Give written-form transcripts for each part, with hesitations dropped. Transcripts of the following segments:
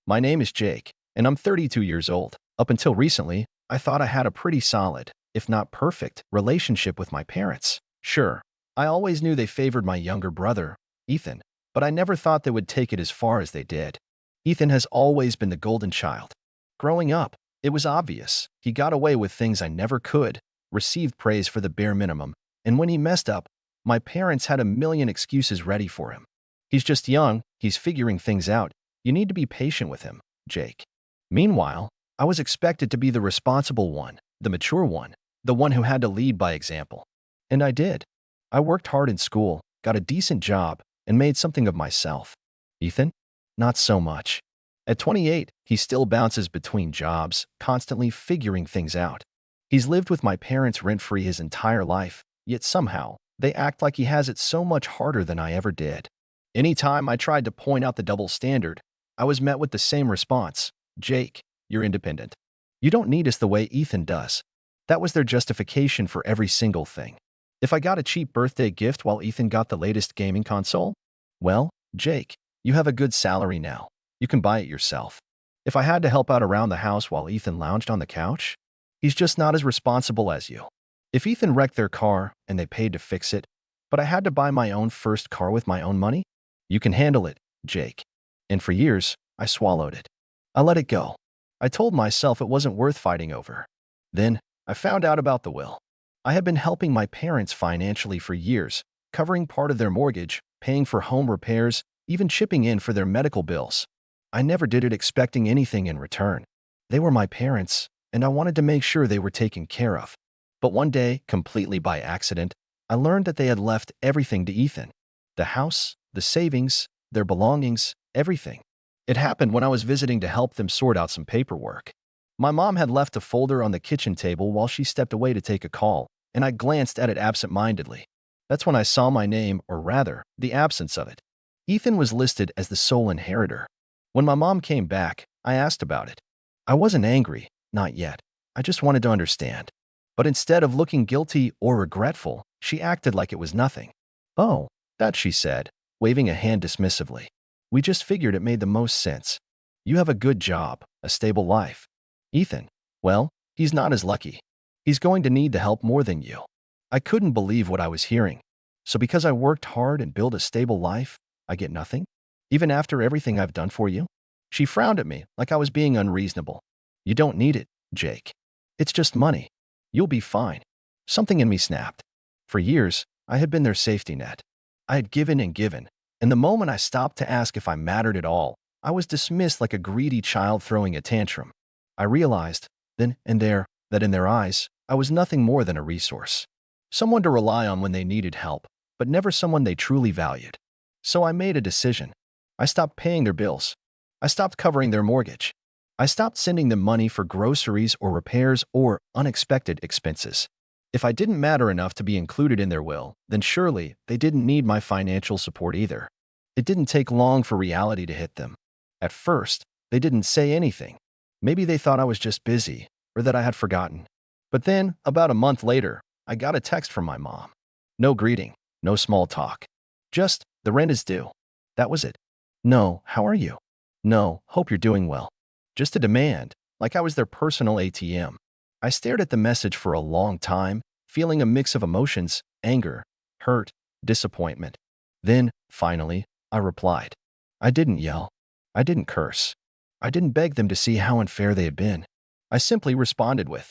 My name is Jake, and I'm 32 years old. Up until recently, I thought I had a pretty solid, if not perfect, relationship with my parents. Sure, I always knew they favored my younger brother, Ethan, but I never thought they would take it as far as they did. Ethan has always been the golden child. Growing up, it was obvious. He got away with things I never could, received praise for the bare minimum, and when he messed up, my parents had a million excuses ready for him. He's just young, he's figuring things out. You need to be patient with him, Jake. Meanwhile, I was expected to be the responsible one, the mature one, the one who had to lead by example. And I did. I worked hard in school, got a decent job, and made something of myself. Ethan? Not so much. At 28, he still bounces between jobs, constantly figuring things out. He's lived with my parents rent-free his entire life, yet somehow, they act like he has it so much harder than I ever did. Anytime I tried to point out the double standard, I was met with the same response. Jake, you're independent. You don't need us the way Ethan does. That was their justification for every single thing. If I got a cheap birthday gift while Ethan got the latest gaming console, well, Jake, you have a good salary now. You can buy it yourself. If I had to help out around the house while Ethan lounged on the couch, he's just not as responsible as you. If Ethan wrecked their car and they paid to fix it, but I had to buy my own first car with my own money, you can handle it, Jake. And for years, I swallowed it. I let it go. I told myself it wasn't worth fighting over. Then, I found out about the will. I had been helping my parents financially for years, covering part of their mortgage, paying for home repairs, even chipping in for their medical bills. I never did it expecting anything in return. They were my parents, and I wanted to make sure they were taken care of. But one day, completely by accident, I learned that they had left everything to Ethan. The house, the savings, their belongings, everything. It happened when I was visiting to help them sort out some paperwork. My mom had left a folder on the kitchen table while she stepped away to take a call, and I glanced at it absent-mindedly. That's when I saw my name, or rather, the absence of it. Ethan was listed as the sole inheritor. When my mom came back, I asked about it. I wasn't angry, not yet. I just wanted to understand. But instead of looking guilty or regretful, she acted like it was nothing. Oh, that, she said, waving a hand dismissively. We just figured it made the most sense. You have a good job, a stable life. Ethan, well, he's not as lucky. He's going to need the help more than you. I couldn't believe what I was hearing. So because I worked hard and built a stable life, I get nothing? Even after everything I've done for you? She frowned at me like I was being unreasonable. You don't need it, Jake. It's just money. You'll be fine. Something in me snapped. For years, I had been their safety net. I had given and given, and the moment I stopped to ask if I mattered at all, I was dismissed like a greedy child throwing a tantrum. I realized, then and there, that in their eyes, I was nothing more than a resource. Someone to rely on when they needed help, but never someone they truly valued. So I made a decision. I stopped paying their bills. I stopped covering their mortgage. I stopped sending them money for groceries or repairs or unexpected expenses. If I didn't matter enough to be included in their will, then surely they didn't need my financial support either. It didn't take long for reality to hit them. At first, they didn't say anything. Maybe they thought I was just busy, or that I had forgotten. But then, about a month later, I got a text from my mom. No greeting, no small talk. Just, the rent is due. That was it. No, how are you? No, hope you're doing well. Just a demand, like I was their personal ATM. I stared at the message for a long time, feeling a mix of emotions, anger, hurt, disappointment. Then, finally, I replied. I didn't yell. I didn't curse. I didn't beg them to see how unfair they had been. I simply responded with,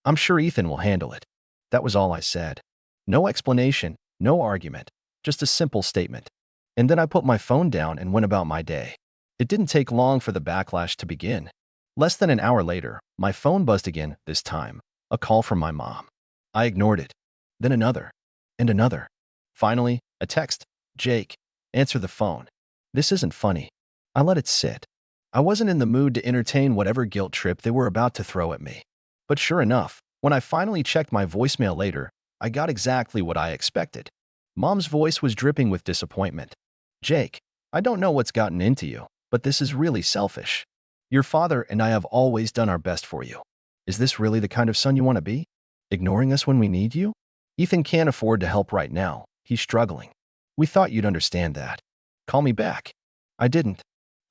I'm sure Ethan will handle it. That was all I said. No explanation, no argument, just a simple statement. And then I put my phone down and went about my day. It didn't take long for the backlash to begin. Less than an hour later, my phone buzzed again, this time, a call from my mom. I ignored it. Then another, and another. Finally, a text. Jake, answer the phone. This isn't funny. I let it sit. I wasn't in the mood to entertain whatever guilt trip they were about to throw at me. But sure enough, when I finally checked my voicemail later, I got exactly what I expected. Mom's voice was dripping with disappointment. Jake, I don't know what's gotten into you, but this is really selfish. Your father and I have always done our best for you. Is this really the kind of son you want to be? Ignoring us when we need you? Ethan can't afford to help right now. He's struggling. We thought you'd understand that. Call me back. I didn't.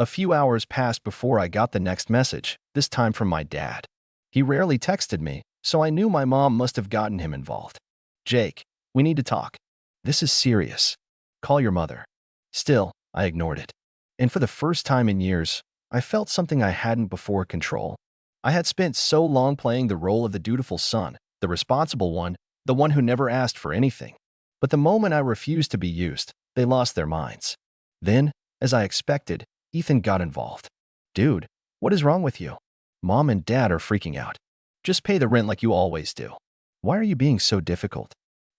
A few hours passed before I got the next message, this time from my dad. He rarely texted me, so I knew my mom must have gotten him involved. Jake, we need to talk. This is serious. Call your mother. Still, I ignored it. And for the first time in years, I felt something I hadn't before: control. I had spent so long playing the role of the dutiful son, the responsible one, the one who never asked for anything. But the moment I refused to be used, they lost their minds. Then, as I expected, Ethan got involved. Dude, what is wrong with you? Mom and Dad are freaking out. Just pay the rent like you always do. Why are you being so difficult?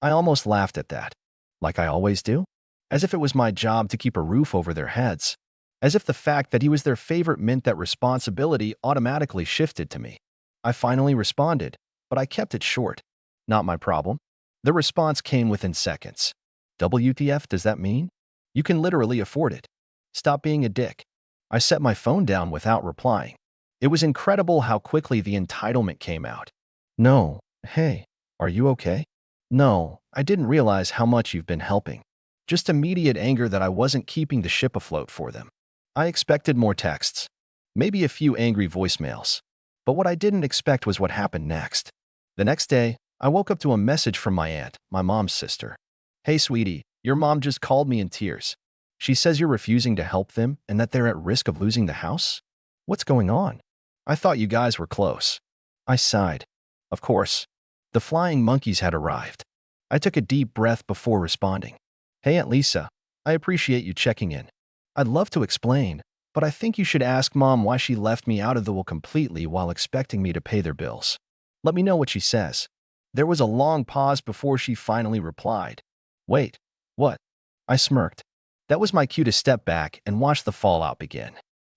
I almost laughed at that. Like I always do? As if it was my job to keep a roof over their heads. As if the fact that he was their favorite meant that responsibility automatically shifted to me. I finally responded, but I kept it short. Not my problem. The response came within seconds. WTF does that mean? You can literally afford it. Stop being a dick. I set my phone down without replying. It was incredible how quickly the entitlement came out. No, hey, are you okay? No, I didn't realize how much you've been helping. Just immediate anger that I wasn't keeping the ship afloat for them. I expected more texts, maybe a few angry voicemails. But what I didn't expect was what happened next. The next day, I woke up to a message from my aunt, my mom's sister. Hey sweetie, your mom just called me in tears. She says you're refusing to help them and that they're at risk of losing the house? What's going on? I thought you guys were close. I sighed. Of course. The flying monkeys had arrived. I took a deep breath before responding. Hey Aunt Lisa, I appreciate you checking in. I'd love to explain, but I think you should ask Mom why she left me out of the will completely while expecting me to pay their bills. Let me know what she says. There was a long pause before she finally replied. Wait, what? I smirked. That was my cue to step back and watch the fallout begin.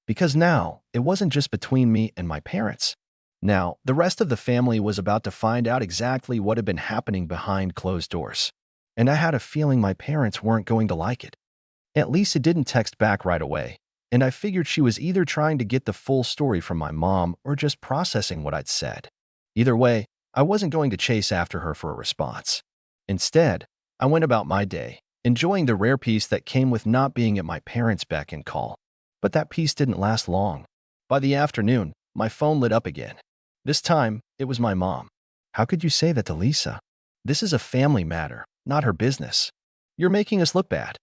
Because now, it wasn't just between me and my parents. Now, the rest of the family was about to find out exactly what had been happening behind closed doors. And I had a feeling my parents weren't going to like it. Aunt Lisa didn't text back right away, and I figured she was either trying to get the full story from my mom or just processing what I'd said. Either way, I wasn't going to chase after her for a response. Instead, I went about my day, enjoying the rare peace that came with not being at my parents' beck and call. But that peace didn't last long. By the afternoon, my phone lit up again. This time, it was my mom. How could you say that to Lisa? This is a family matter, not her business. You're making us look bad.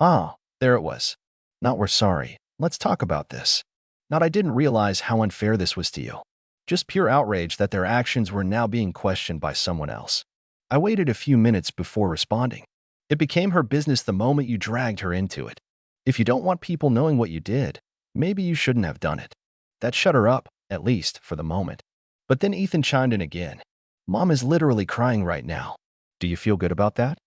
Ah, there it was. Not we're sorry. Let's talk about this. Not I didn't realize how unfair this was to you. Just pure outrage that their actions were now being questioned by someone else. I waited a few minutes before responding. It became her business the moment you dragged her into it. If you don't want people knowing what you did, maybe you shouldn't have done it. That shut her up, at least for the moment. But then Ethan chimed in again. Mom is literally crying right now. Do you feel good about that?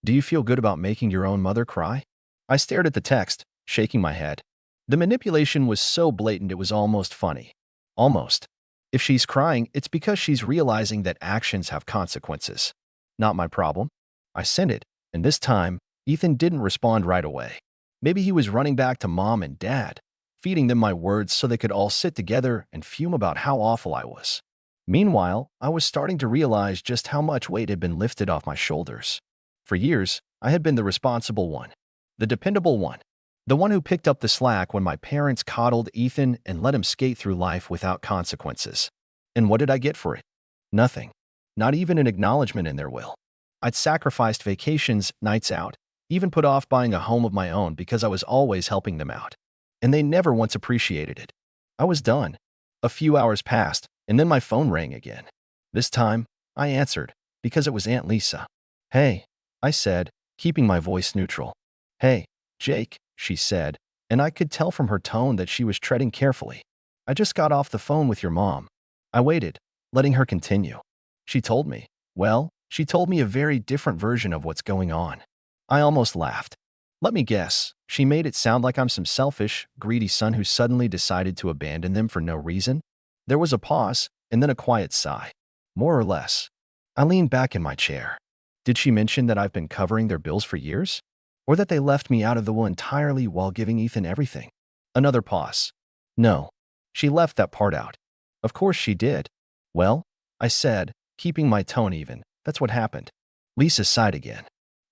Do you feel good about making your own mother cry? I stared at the text, shaking my head. The manipulation was so blatant it was almost funny. Almost. If she's crying, it's because she's realizing that actions have consequences. Not my problem. I sent it, and this time, Ethan didn't respond right away. Maybe he was running back to Mom and Dad, feeding them my words so they could all sit together and fume about how awful I was. Meanwhile, I was starting to realize just how much weight had been lifted off my shoulders. For years, I had been the responsible one, the dependable one, the one who picked up the slack when my parents coddled Ethan and let him skate through life without consequences. And what did I get for it? Nothing. Not even an acknowledgement in their will. I'd sacrificed vacations, nights out, even put off buying a home of my own because I was always helping them out. And they never once appreciated it. I was done. A few hours passed, and then my phone rang again. This time, I answered, because it was Aunt Lisa. Hey, I said, keeping my voice neutral. Hey, Jake, she said, and I could tell from her tone that she was treading carefully. I just got off the phone with your mom. I waited, letting her continue. She told me, well, she told me a very different version of what's going on. I almost laughed. Let me guess, she made it sound like I'm some selfish, greedy son who suddenly decided to abandon them for no reason? There was a pause, and then a quiet sigh. More or less. I leaned back in my chair. Did she mention that I've been covering their bills for years? Or that they left me out of the will entirely while giving Ethan everything? Another pause. No. She left that part out. Of course she did. Well, I said, keeping my tone even, that's what happened. Lisa sighed again.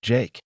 Jake.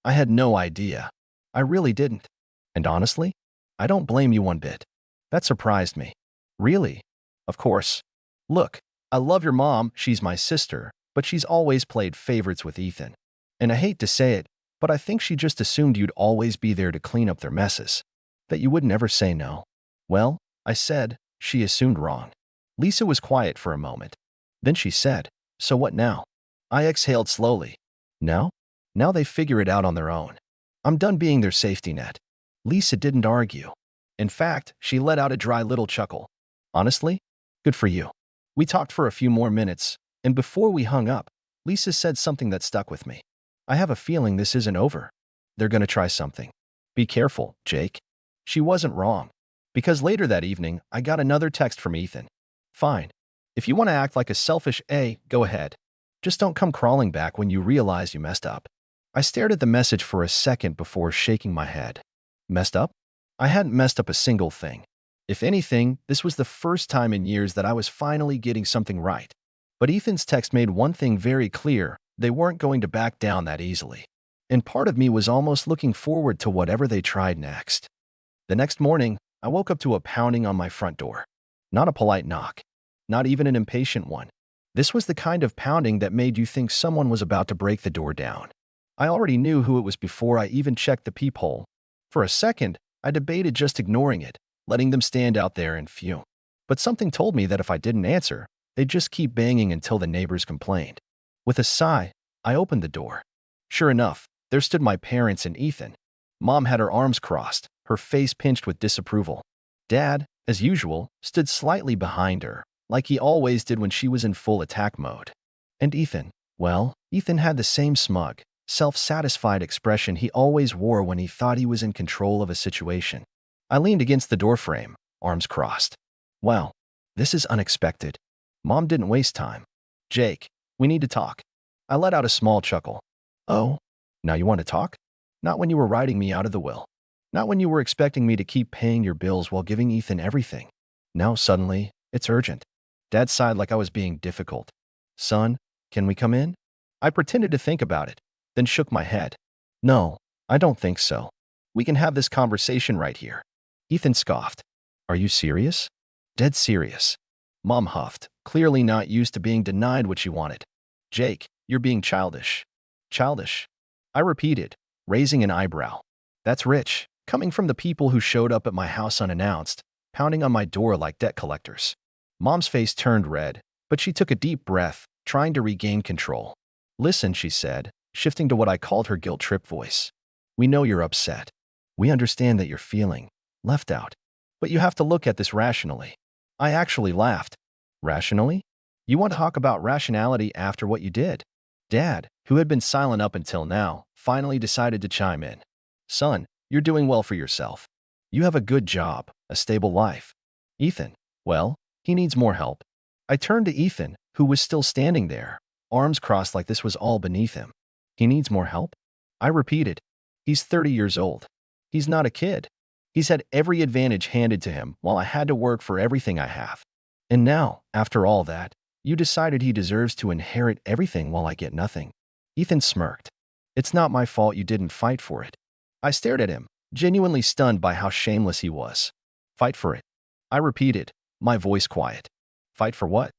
I had no idea. I really didn't. And honestly, I don't blame you one bit. That surprised me. Really? Of course. Look, I love your mom, she's my sister, but she's always played favorites with Ethan. And I hate to say it, but I think she just assumed you'd always be there to clean up their messes. That you would never say no. Well, I said, she assumed wrong. Lisa was quiet for a moment. Then she said, so what now? I exhaled slowly. Now? Now they figure it out on their own. I'm done being their safety net. Lisa didn't argue. In fact, she let out a dry little chuckle. Honestly? Good for you. We talked for a few more minutes, and before we hung up, Lisa said something that stuck with me. I have a feeling this isn't over. They're gonna try something. Be careful, Jake. She wasn't wrong. Because later that evening, I got another text from Ethan. Fine. If you want to act like a selfish A, go ahead. Just don't come crawling back when you realize you messed up. I stared at the message for a second before shaking my head. Messed up? I hadn't messed up a single thing. If anything, this was the first time in years that I was finally getting something right. But Ethan's text made one thing very clear: they weren't going to back down that easily. And part of me was almost looking forward to whatever they tried next. The next morning, I woke up to a pounding on my front door. Not a polite knock. Not even an impatient one. This was the kind of pounding that made you think someone was about to break the door down. I already knew who it was before I even checked the peephole. For a second, I debated just ignoring it, letting them stand out there and fume. But something told me that if I didn't answer, they'd just keep banging until the neighbors complained. With a sigh, I opened the door. Sure enough, there stood my parents and Ethan. Mom had her arms crossed, her face pinched with disapproval. Dad, as usual, stood slightly behind her, like he always did when she was in full attack mode. And Ethan, well, Ethan had the same smug, self-satisfied expression he always wore when he thought he was in control of a situation. I leaned against the doorframe, arms crossed. Wow, this is unexpected. Mom didn't waste time. Jake, we need to talk. I let out a small chuckle. Oh, now you want to talk? Not when you were writing me out of the will. Not when you were expecting me to keep paying your bills while giving Ethan everything. Now suddenly, it's urgent. Dad sighed like I was being difficult. Son, can we come in? I pretended to think about it, then shook my head. No, I don't think so. We can have this conversation right here. Ethan scoffed. Are you serious? Dead serious. Mom huffed, clearly not used to being denied what she wanted. Jake, you're being childish. Childish? I repeated, raising an eyebrow. That's rich, coming from the people who showed up at my house unannounced, pounding on my door like debt collectors. Mom's face turned red, but she took a deep breath, trying to regain control. Listen, she said, shifting to what I called her guilt trip voice. We know you're upset. We understand that you're feeling left out. But you have to look at this rationally. I actually laughed. Rationally? You want to talk about rationality after what you did? Dad, who had been silent up until now, finally decided to chime in. Son, you're doing well for yourself. You have a good job, a stable life. Ethan, well, he needs more help. I turned to Ethan, who was still standing there, arms crossed like this was all beneath him. He needs more help? I repeated. He's 30 years old. He's not a kid. He's had every advantage handed to him while I had to work for everything I have. And now, after all that, you decided he deserves to inherit everything while I get nothing. Ethan smirked. It's not my fault you didn't fight for it. I stared at him, genuinely stunned by how shameless he was. Fight for it. I repeated, my voice quiet. Fight for what?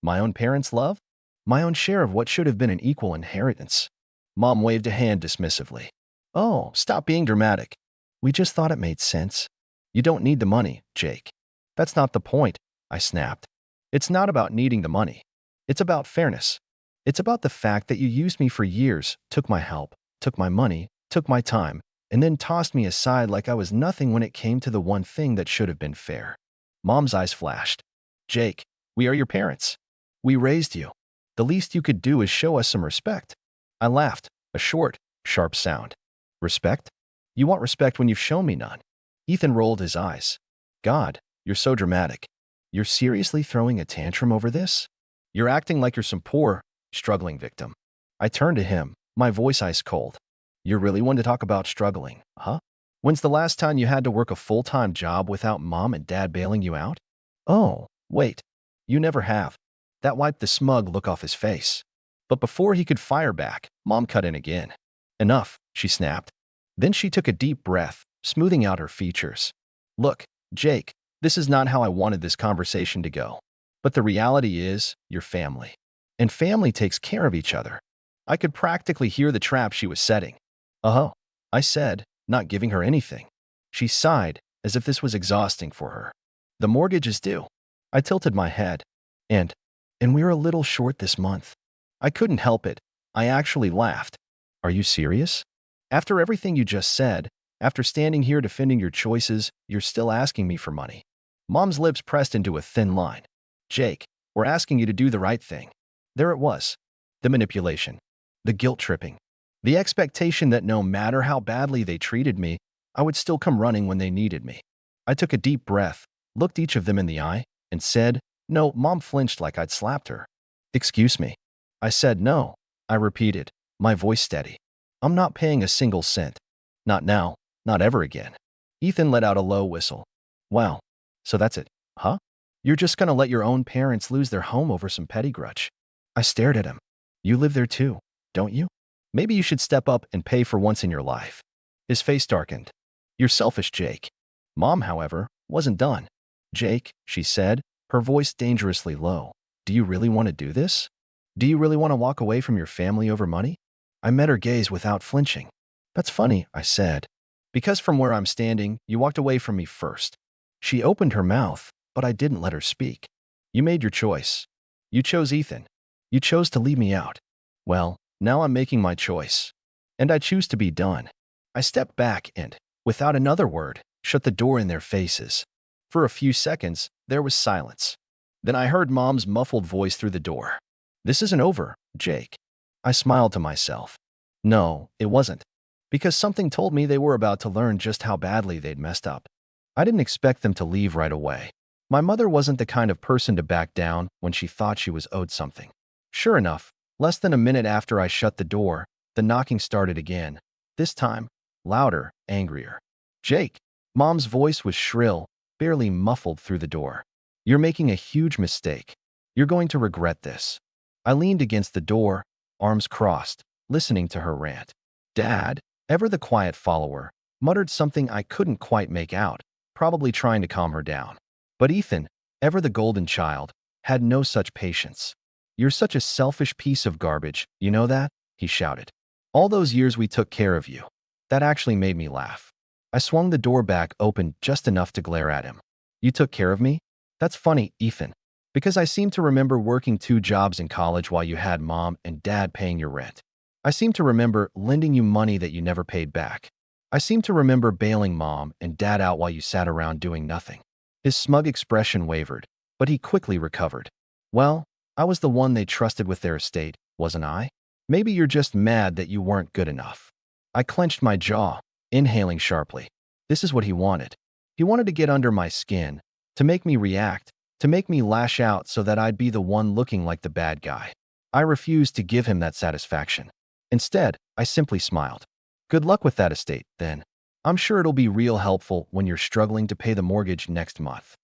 My own parents' love? My own share of what should have been an equal inheritance. Mom waved a hand dismissively. Oh, stop being dramatic. We just thought it made sense. You don't need the money, Jake. That's not the point, I snapped. It's not about needing the money. It's about fairness. It's about the fact that you used me for years, took my help, took my money, took my time, and then tossed me aside like I was nothing when it came to the one thing that should have been fair. Mom's eyes flashed. Jake, we are your parents. We raised you. The least you could do is show us some respect. I laughed, a short, sharp sound. Respect? You want respect when you've shown me none. Ethan rolled his eyes. God, you're so dramatic. You're seriously throwing a tantrum over this? You're acting like you're some poor, struggling victim. I turned to him, my voice ice cold. You're really one to talk about struggling, huh? When's the last time you had to work a full-time job without mom and dad bailing you out? Oh, wait. You never have. That wiped the smug look off his face. But before he could fire back, Mom cut in again. Enough, she snapped. Then she took a deep breath, smoothing out her features. Look, Jake, this is not how I wanted this conversation to go. But the reality is, you're family. And family takes care of each other. I could practically hear the trap she was setting. Oh, I said, not giving her anything. She sighed, as if this was exhausting for her. The mortgage is due. I tilted my head. And, and we're a little short this month. I couldn't help it. I actually laughed. Are you serious? After everything you just said, after standing here defending your choices, you're still asking me for money. Mom's lips pressed into a thin line. Jake, we're asking you to do the right thing. There it was. The manipulation. The guilt tripping. The expectation that no matter how badly they treated me, I would still come running when they needed me. I took a deep breath, looked each of them in the eye, and said, "No." Mom flinched like I'd slapped her. "Excuse me." I said, "No." I repeated, my voice steady. "I'm not paying a single cent. Not now, not ever again." Ethan let out a low whistle. "Wow, so that's it, huh? You're just gonna let your own parents lose their home over some petty grudge?" I stared at him. "You live there too, don't you? Maybe you should step up and pay for once in your life." His face darkened. "You're selfish, Jake." Mom, however, wasn't done. "Jake," she said, her voice dangerously low, "do you really want to do this? Do you really want to walk away from your family over money?" I met her gaze without flinching. "That's funny," I said, "because from where I'm standing, you walked away from me first." She opened her mouth, but I didn't let her speak. "You made your choice. You chose Ethan. You chose to leave me out. Well, now I'm making my choice. And I choose to be done." I stepped back and, without another word, shut the door in their faces. For a few seconds, there was silence. Then I heard Mom's muffled voice through the door. "This isn't over, Jake." I smiled to myself. No, it wasn't. Because something told me they were about to learn just how badly they'd messed up. I didn't expect them to leave right away. My mother wasn't the kind of person to back down when she thought she was owed something. Sure enough, less than a minute after I shut the door, the knocking started again. This time, louder, angrier. "Jake." Mom's voice was shrill, barely muffled through the door. "You're making a huge mistake. You're going to regret this." I leaned against the door, arms crossed, listening to her rant. Dad, ever the quiet follower, muttered something I couldn't quite make out, probably trying to calm her down. But Ethan, ever the golden child, had no such patience. "You're such a selfish piece of garbage, you know that?" he shouted. "All those years we took care of you." That actually made me laugh. I swung the door back open just enough to glare at him. "You took care of me? That's funny, Ethan. Because I seem to remember working 2 jobs in college while you had Mom and Dad paying your rent. I seem to remember lending you money that you never paid back. I seem to remember bailing Mom and Dad out while you sat around doing nothing." His smug expression wavered, but he quickly recovered. "Well, I was the one they trusted with their estate, wasn't I? Maybe you're just mad that you weren't good enough." I clenched my jaw, inhaling sharply. This is what he wanted. He wanted to get under my skin, to make me react, to make me lash out so that I'd be the one looking like the bad guy. I refused to give him that satisfaction. Instead, I simply smiled. "Good luck with that estate, then. I'm sure it'll be real helpful when you're struggling to pay the mortgage next month."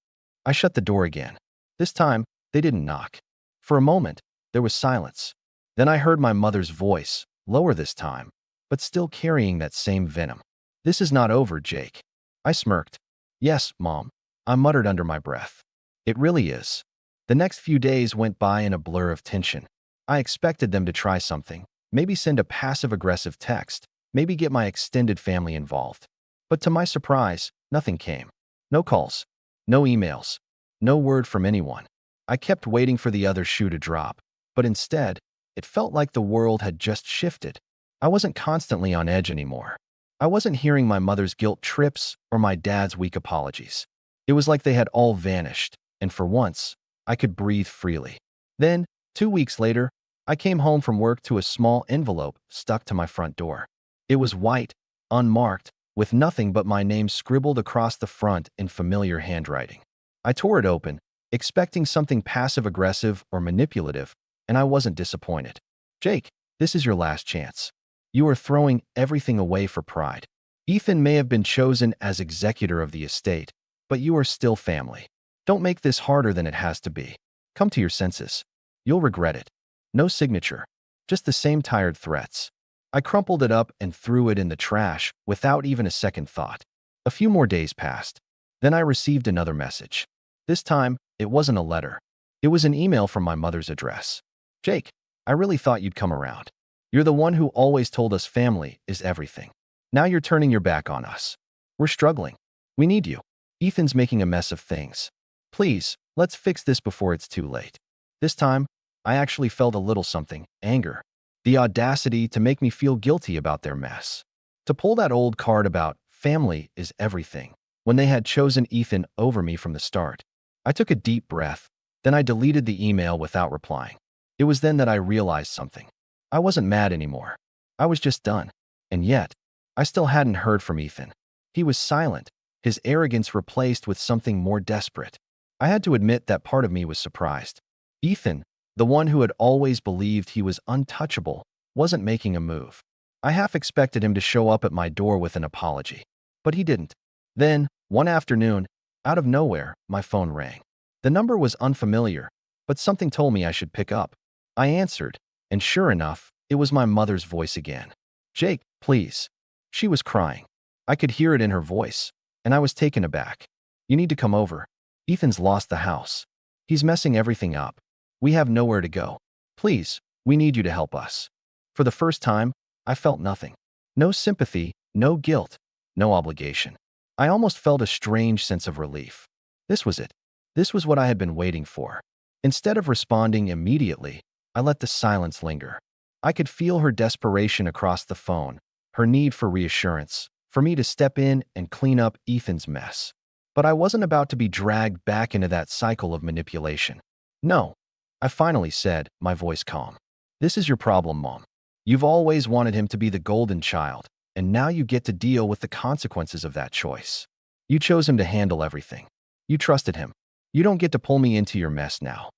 I shut the door again. This time, they didn't knock. For a moment, there was silence. Then I heard my mother's voice, lower this time, but still carrying that same venom. "This is not over, Jake." I smirked. "Yes, Mom," I muttered under my breath. "It really is." The next few days went by in a blur of tension. I expected them to try something, maybe send a passive-aggressive text, maybe get my extended family involved. But to my surprise, nothing came. No calls, no emails, no word from anyone. I kept waiting for the other shoe to drop, but instead, it felt like the world had just shifted. I wasn't constantly on edge anymore. I wasn't hearing my mother's guilt trips or my dad's weak apologies. It was like they had all vanished, and for once, I could breathe freely. Then, 2 weeks later, I came home from work to a small envelope stuck to my front door. It was white, unmarked, with nothing but my name scribbled across the front in familiar handwriting. I tore it open, expecting something passive-aggressive or manipulative, and I wasn't disappointed. "Jake, this is your last chance. You are throwing everything away for pride. Ethan may have been chosen as executor of the estate, but you are still family. Don't make this harder than it has to be. Come to your senses. You'll regret it." No signature, just the same tired threats. I crumpled it up and threw it in the trash without even a second thought. A few more days passed. Then I received another message. This time, it wasn't a letter. It was an email from my mother's address. Jake, I really thought you'd come around. You're the one who always told us family is everything. Now you're turning your back on us. We're struggling. We need you. Ethan's making a mess of things. Please, let's fix this before it's too late. This time, I actually felt a little something, anger. The audacity to make me feel guilty about their mess. To pull that old card about family is everything, when they had chosen Ethan over me from the start. I took a deep breath, then I deleted the email without replying. It was then that I realized something. I wasn't mad anymore. I was just done. And yet, I still hadn't heard from Ethan. He was silent, his arrogance replaced with something more desperate. I had to admit that part of me was surprised. Ethan, the one who had always believed he was untouchable, wasn't making a move. I half expected him to show up at my door with an apology. But he didn't. Then, one afternoon, out of nowhere, my phone rang. The number was unfamiliar, but something told me I should pick up. I answered, and sure enough, it was my mother's voice again. Jake, please. She was crying. I could hear it in her voice, and I was taken aback. You need to come over. Ethan's lost the house. He's messing everything up. We have nowhere to go. Please, we need you to help us. For the first time, I felt nothing. No sympathy, no guilt, no obligation. I almost felt a strange sense of relief. This was it. This was what I had been waiting for. Instead of responding immediately, I let the silence linger. I could feel her desperation across the phone, her need for reassurance, for me to step in and clean up Ethan's mess. But I wasn't about to be dragged back into that cycle of manipulation. No, I finally said, my voice calm. This is your problem, Mom. You've always wanted him to be the golden child, and now you get to deal with the consequences of that choice. You chose him to handle everything. You trusted him. You don't get to pull me into your mess now.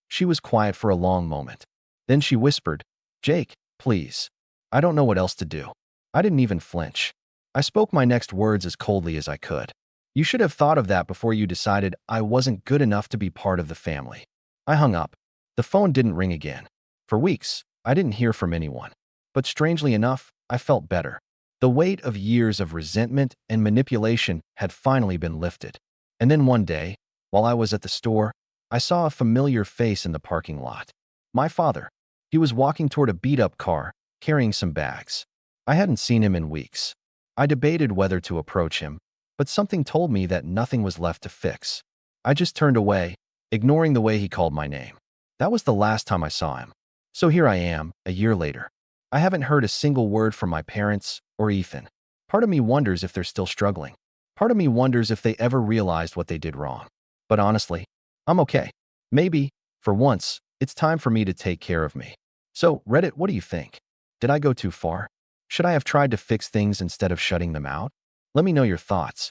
She was quiet for a long moment. Then she whispered, Jake, please. I don't know what else to do. I didn't even flinch. I spoke my next words as coldly as I could. You should have thought of that before you decided I wasn't good enough to be part of the family. I hung up. The phone didn't ring again. For weeks, I didn't hear from anyone. But strangely enough, I felt better. The weight of years of resentment and manipulation had finally been lifted. And then one day, while I was at the store, I saw a familiar face in the parking lot. My father. He was walking toward a beat-up car, carrying some bags. I hadn't seen him in weeks. I debated whether to approach him, but something told me that nothing was left to fix. I just turned away, ignoring the way he called my name. That was the last time I saw him. So here I am, a year later. I haven't heard a single word from my parents or Ethan. Part of me wonders if they're still struggling. Part of me wonders if they ever realized what they did wrong. But honestly, I'm okay. Maybe, for once, it's time for me to take care of me. So, Reddit, what do you think? Did I go too far? Should I have tried to fix things instead of shutting them out? Let me know your thoughts.